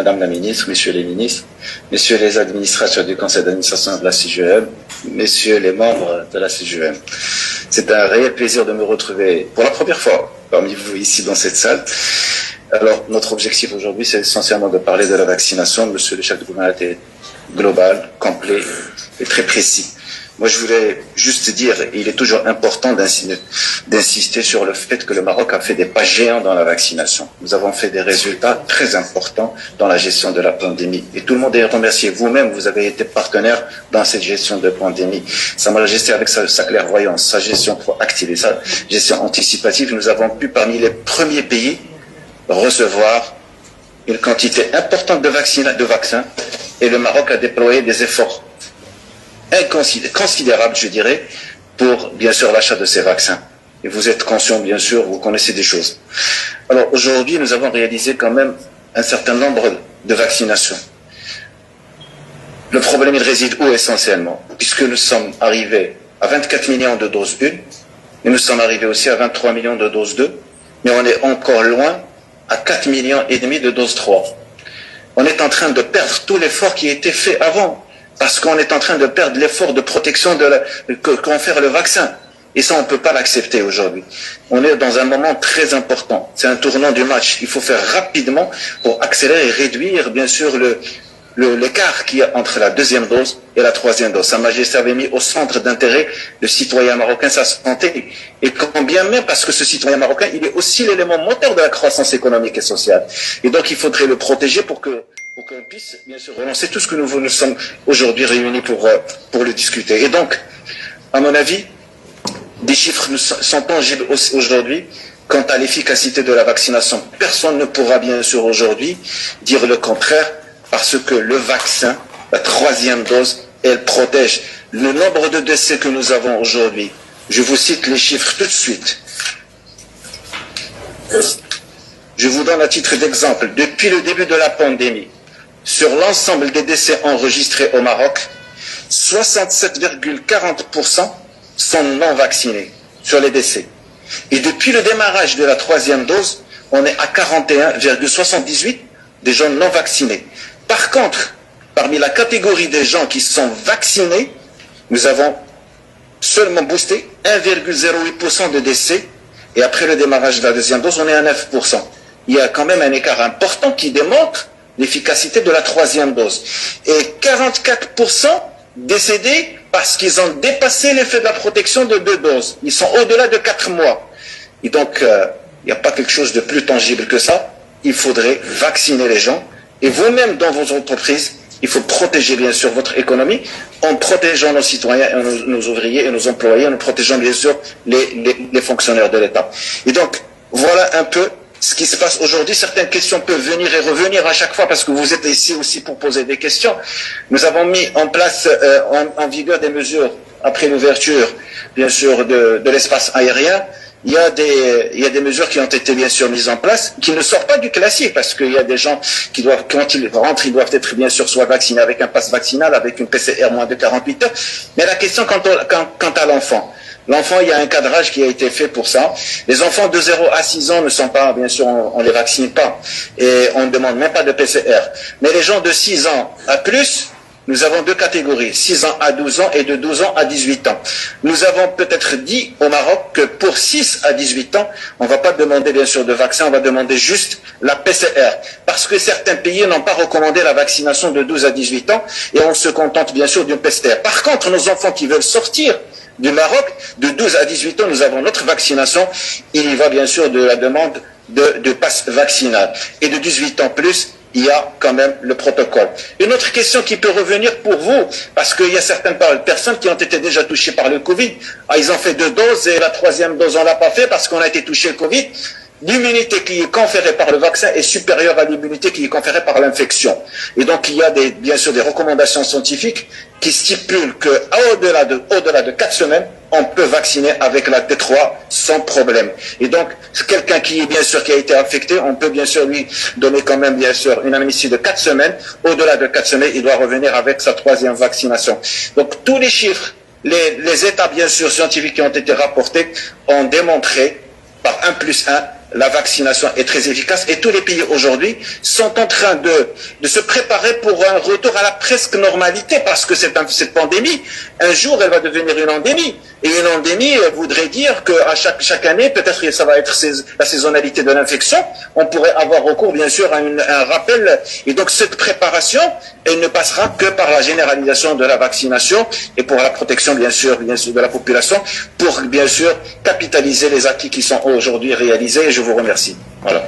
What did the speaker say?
Madame la Ministre, Messieurs les ministres, Messieurs les administrateurs du Conseil d'administration de la CGEM, Messieurs les membres de la CGEM. C'est un réel plaisir de me retrouver pour la première fois parmi vous ici dans cette salle. Alors, notre objectif aujourd'hui, c'est essentiellement de parler de la vaccination. Monsieur le chef de gouvernement était global, complet et très précis. Moi, je voulais juste dire, il est toujours important d'insister sur le fait que le Maroc a fait des pas géants dans la vaccination. Nous avons fait des résultats très importants dans la gestion de la pandémie. Et tout le monde est remercié. Vous-même, vous avez été partenaire dans cette gestion de pandémie. Sa Majesté, avec sa clairvoyance, sa gestion proactive et sa gestion anticipative, nous avons pu, parmi les premiers pays, recevoir une quantité importante de vaccins. Et le Maroc a déployé des efforts considérable, je dirais, pour, bien sûr, l'achat de ces vaccins. Et vous êtes conscient, bien sûr, vous connaissez des choses. Alors, aujourd'hui, nous avons réalisé quand même un certain nombre de vaccinations. Le problème, il réside où essentiellement? Puisque nous sommes arrivés à 24 millions de doses 1, et nous sommes arrivés aussi à 23 millions de doses 2, mais on est encore loin à 4 millions et demi de doses 3. On est en train de perdre tout l'effort qui a été fait avant. Parce qu'on est en train de perdre l'effort de protection que confère le vaccin. Et ça, on ne peut pas l'accepter aujourd'hui. On est dans un moment très important. C'est un tournant du match. Il faut faire rapidement pour accélérer et réduire, bien sûr, l'écart qu'il y a entre la deuxième dose et la troisième dose. Sa Majesté avait mis au centre d'intérêt le citoyen marocain, sa santé. Et combien même, parce que ce citoyen marocain, il est aussi l'élément moteur de la croissance économique et sociale. Et donc, il faudrait le protéger pour qu'on puisse, bien sûr, relancer tout ce que nous sommes aujourd'hui réunis pour le discuter. Et donc, à mon avis, des chiffres sont tangibles aujourd'hui quant à l'efficacité de la vaccination. Personne ne pourra, bien sûr, aujourd'hui dire le contraire, parce que le vaccin, la troisième dose, elle protège. Le nombre de décès que nous avons aujourd'hui, je vous cite les chiffres tout de suite. Je vous donne à titre d'exemple, depuis le début de la pandémie, sur l'ensemble des décès enregistrés au Maroc, 67,40% sont non vaccinés sur les décès. Et depuis le démarrage de la troisième dose, on est à 41,78% des gens non vaccinés. Par contre, parmi la catégorie des gens qui sont vaccinés, nous avons seulement boosté 1,08% de décès. Et après le démarrage de la deuxième dose, on est à 9%. Il y a quand même un écart important qui démontre l'efficacité de la troisième dose. Et 44% décédés parce qu'ils ont dépassé l'effet de la protection de 2 doses. Ils sont au-delà de 4 mois. Et donc, il n'y a pas quelque chose de plus tangible que ça. Il faudrait vacciner les gens. Et vous-même, dans vos entreprises, il faut protéger, bien sûr, votre économie en protégeant nos citoyens, et nos ouvriers et nos employés, en protégeant, bien sûr, les fonctionnaires de l'État. Et donc, voilà un peu ce qui se passe aujourd'hui. Certaines questions peuvent venir et revenir à chaque fois parce que vous êtes ici aussi pour poser des questions. Nous avons mis en place, en vigueur des mesures après l'ouverture, bien sûr, de l'espace aérien. Il y a des mesures qui ont été bien sûr mises en place, qui ne sortent pas du classique, parce qu'il y a des gens qui doivent, quand ils rentrent, ils doivent être bien sûr soit vaccinés avec un pass vaccinal, avec une PCR moins de 48 heures. Mais la question quant à l'enfant. L'enfant, il y a un cadrage qui a été fait pour ça. Les enfants de 0 à 6 ans ne sont pas, bien sûr, on les vaccine pas. Et on ne demande même pas de PCR. Mais les gens de 6 ans à plus, nous avons 2 catégories, 6 ans à 12 ans et de 12 ans à 18 ans. Nous avons peut-être dit au Maroc que pour 6 à 18 ans, on ne va pas demander bien sûr de vaccin, on va demander juste la PCR. Parce que certains pays n'ont pas recommandé la vaccination de 12 à 18 ans et on se contente bien sûr d'une PCR. Par contre, nos enfants qui veulent sortir du Maroc, de 12 à 18 ans, nous avons notre vaccination. Il y va bien sûr de la demande de passe vaccinal. Et de 18 ans plus, il y a quand même le protocole. Une autre question qui peut revenir pour vous, parce qu'il y a certaines personnes qui ont été déjà touchées par le Covid. Ah, ils ont fait 2 doses et la troisième dose, on l'a pas fait parce qu'on a été touché au Covid. L'immunité qui est conférée par le vaccin est supérieure à l'immunité qui est conférée par l'infection. Et donc, il y a bien sûr des recommandations scientifiques qui stipulent qu'au-delà de 4 semaines, on peut vacciner avec la T3 sans problème. Et donc, quelqu'un qui a été affecté, on peut bien sûr lui donner quand même bien sûr une amnistie de 4 semaines. Au-delà de 4 semaines, il doit revenir avec sa troisième vaccination. Donc, tous les chiffres, les états bien sûr scientifiques qui ont été rapportés ont démontré par 1+1 la vaccination est très efficace et tous les pays aujourd'hui sont en train de se préparer pour un retour à la presque normalité parce que cette pandémie, un jour, elle va devenir une endémie. Et une endémie voudrait dire qu'à chaque année, peut-être que ça va être la saisonnalité de l'infection, on pourrait avoir recours bien sûr à un rappel. Et donc cette préparation, elle ne passera que par la généralisation de la vaccination et pour la protection bien sûr de la population, pour bien sûr capitaliser les acquis qui sont aujourd'hui réalisés. Et je vous remercie. Voilà.